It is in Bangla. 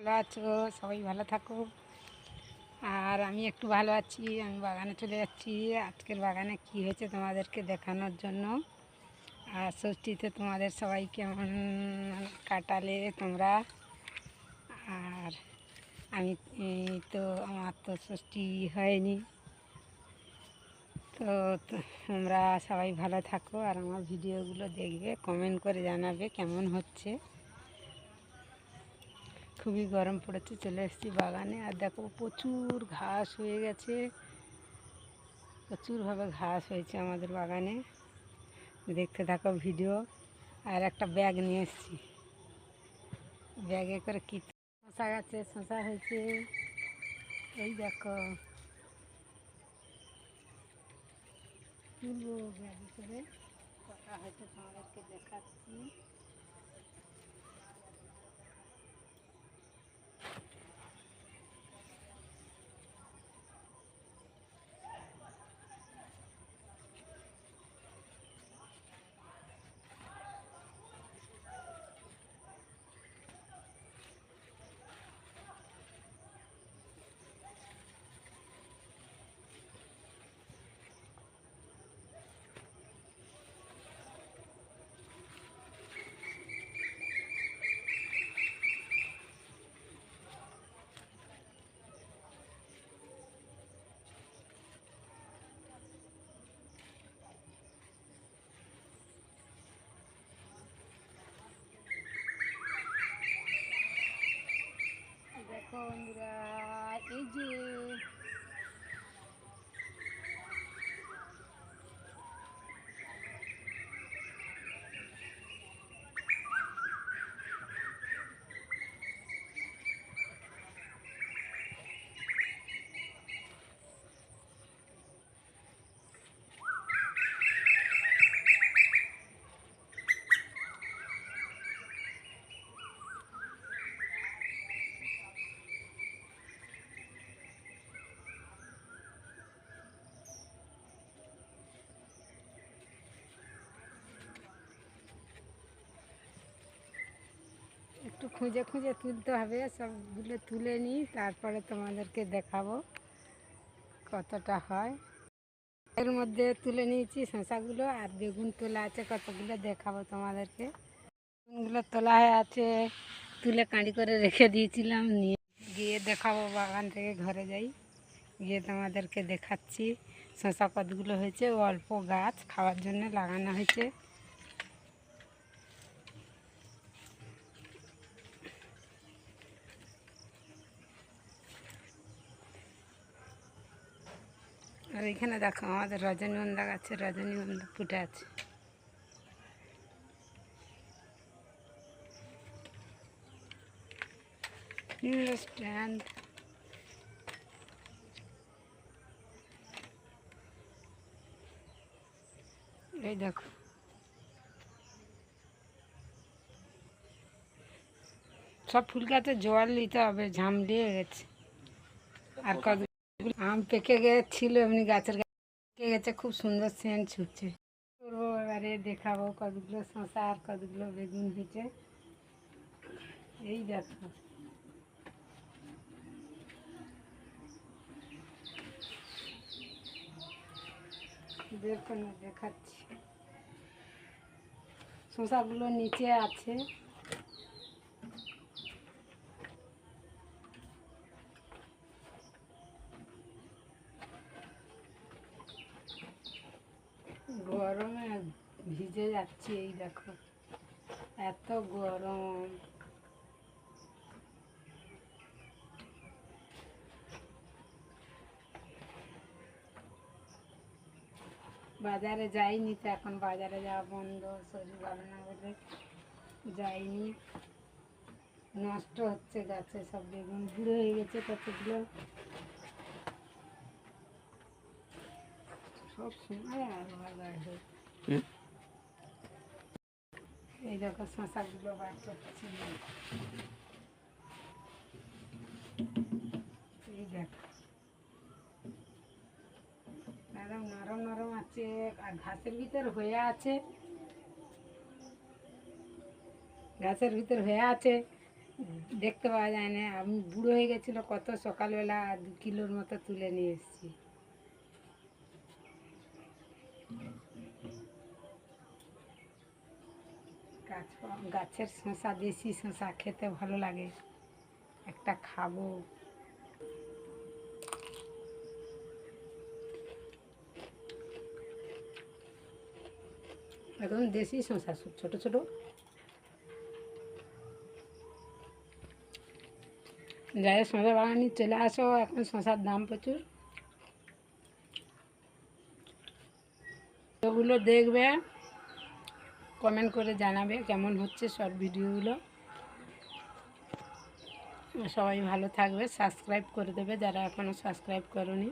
ভালো আছো? সবাই ভালো থাকো। আর আমি একটু ভালো আছি। আমি বাগানে চলে যাচ্ছি। আজকের বাগানে কি হয়েছে তোমাদেরকে দেখানোর জন্য। আর ষষ্ঠীতে তোমাদের সবাই কেমন কাটালে তোমরা। আর আমি আমার তো ষষ্ঠী হয়নি। তো তোমরা সবাই ভালো থাকো আর আমার ভিডিওগুলো দেখবে, কমেন্ট করে জানাবে কেমন হচ্ছে। খুবই গরম পড়েছে, চলে এসেছি বাগানে। আর দেখো প্রচুর ঘাস হয়ে গেছে, প্রচুরভাবে ঘাস হয়েছে আমাদের বাগানে। দেখতে থাকো ভিডিও। আর একটা ব্যাগ নিয়ে এসেছি, ব্যাগে করে কি শশা গাছে শশা হয়েছে। এই দেখো তুলবো ব্যাগে করে, কটা হয়েছে তোমাদেরকে দেখাচ্ছি। দেখো বন্ধুরা, এই যে একটু খুঁজে খুঁজে তুলতে হবে, সবগুলো তুলে নিই, তারপরে তোমাদেরকে দেখাবো কতটা হয়। এর মধ্যে তুলে নিয়েছি শসাগুলো, আর বেগুন তোলা আছে কতগুলো, দেখাবো তোমাদেরকে। বেগুনগুলো তোলা হয়ে আছে, তুলে কাঁড়ি করে রেখে দিয়েছিলাম, নিয়ে গিয়ে দেখাবো। বাগান থেকে ঘরে যাই, গিয়ে তোমাদেরকে দেখাচ্ছি শসা কতগুলো হয়েছে। অল্প গাছ, খাওয়ার জন্য লাগানো হয়েছে। আর এখানে দেখো আমাদের রজনীগন্ধা গাছে রজনীগন্ধা ফুটে আছে। স্ট্যান্ড, এই দেখো সব ফুল গাছে জল দিতে হবে, ঝামলিয়ে গেছে। আর কতগুলো আম পেকে গেছিল, এমনি গাছের গাছে পেকে গেছে, খুব সুন্দর সেন্ট ছুটছে। করবো এবারে, দেখাবো কতগুলো শসা আর কতগুলো বেগুন হয়েছে। এই দেখো দেখো না, দেখাচ্ছি। শসাগুলো নিচে আছে, গরমে ভিজে যাচ্ছি। এই দেখো এত গরম। বাজারে যাইনি তো, এখন বাজারে যাওয়া বন্ধ, শরীর ভালো না বলে যাইনি। নষ্ট হচ্ছে গাছে সব বেগুন, বুড়ো হয়ে গেছে কতগুলো। সব সময় আলাদা হয়ে, এই দেখো শসাগুলো বার করছি। এই দেখো নরম নরম নরম আছে, আর ঘাসের ভিতর হয়ে আছে, গাছের ভিতর হয়ে আছে। দেখতে পাওয়া যায় না। আমি বুড়ো হয়ে গেছিলো কত, সকালবেলা 2 কিলোর মতো তুলে নিয়ে এসেছি। গাছের শসা, দেশি শসা খেতে ভালো লাগে, একটা খাবো। একদম দেশি শসা, ছোট ছোট। যারা শসা বাগানি চলে আসো, এখন শসার দাম প্রচুর। ওগুলো দেখবে, কমেন্ট করে জানাবে কেমন হচ্ছে শর্ট ভিডিওগুলো। সবাই ভালো থাকবে, সাবস্ক্রাইব করে দেবে যারা এখনও সাবস্ক্রাইব করোনি।